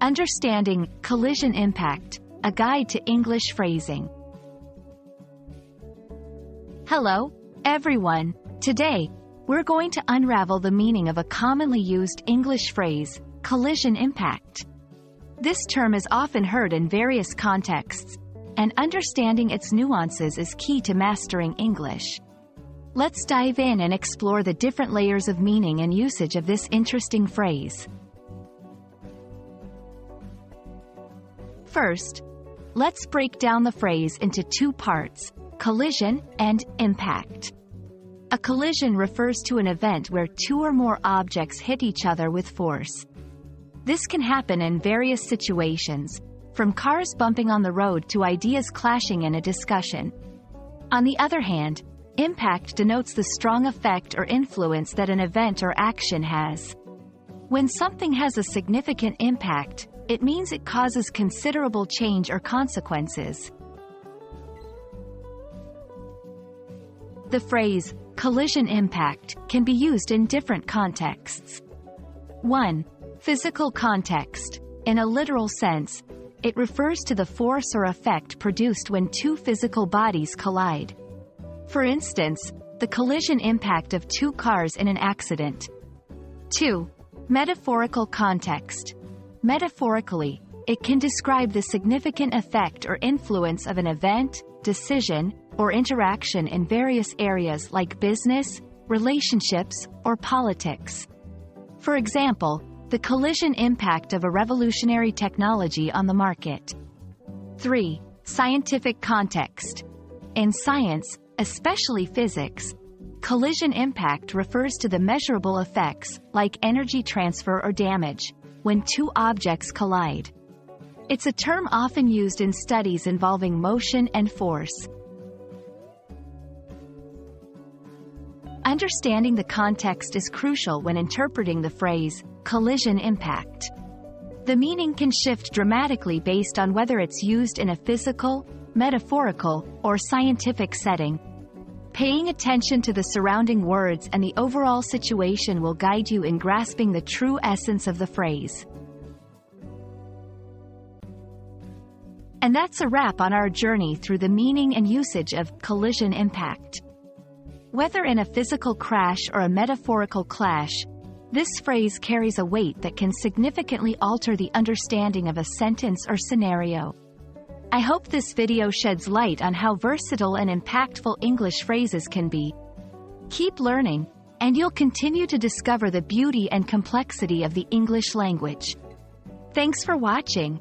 Understanding collision impact, a guide to English phrasing. Hello, everyone. Today, we're going to unravel the meaning of a commonly used English phrase, collision impact. This term is often heard in various contexts, and understanding its nuances is key to mastering English. Let's dive in and explore the different layers of meaning and usage of this interesting phrase. First, let's break down the phrase into two parts, collision and impact. A collision refers to an event where two or more objects hit each other with force. This can happen in various situations, from cars bumping on the road to ideas clashing in a discussion. On the other hand, impact denotes the strong effect or influence that an event or action has. When something has a significant impact, it means it causes considerable change or consequences. The phrase, collision impact, can be used in different contexts. 1. Physical context. In a literal sense, it refers to the force or effect produced when two physical bodies collide. For instance, the collision impact of two cars in an accident. 2. Metaphorical context. Metaphorically, it can describe the significant effect or influence of an event, decision, or interaction in various areas like business, relationships, or politics. For example, the collision impact of a revolutionary technology on the market. 3. Scientific context. In science, especially physics, collision impact refers to the measurable effects, like energy transfer or damage, when two objects collide. It's a term often used in studies involving motion and force. Understanding the context is crucial when interpreting the phrase, collision impact. The meaning can shift dramatically based on whether it's used in a physical, metaphorical, or scientific setting. Paying attention to the surrounding words and the overall situation will guide you in grasping the true essence of the phrase. And that's a wrap on our journey through the meaning and usage of collision impact. Whether in a physical crash or a metaphorical clash, this phrase carries a weight that can significantly alter the understanding of a sentence or scenario. I hope this video sheds light on how versatile and impactful English phrases can be. Keep learning, and you'll continue to discover the beauty and complexity of the English language. Thanks for watching.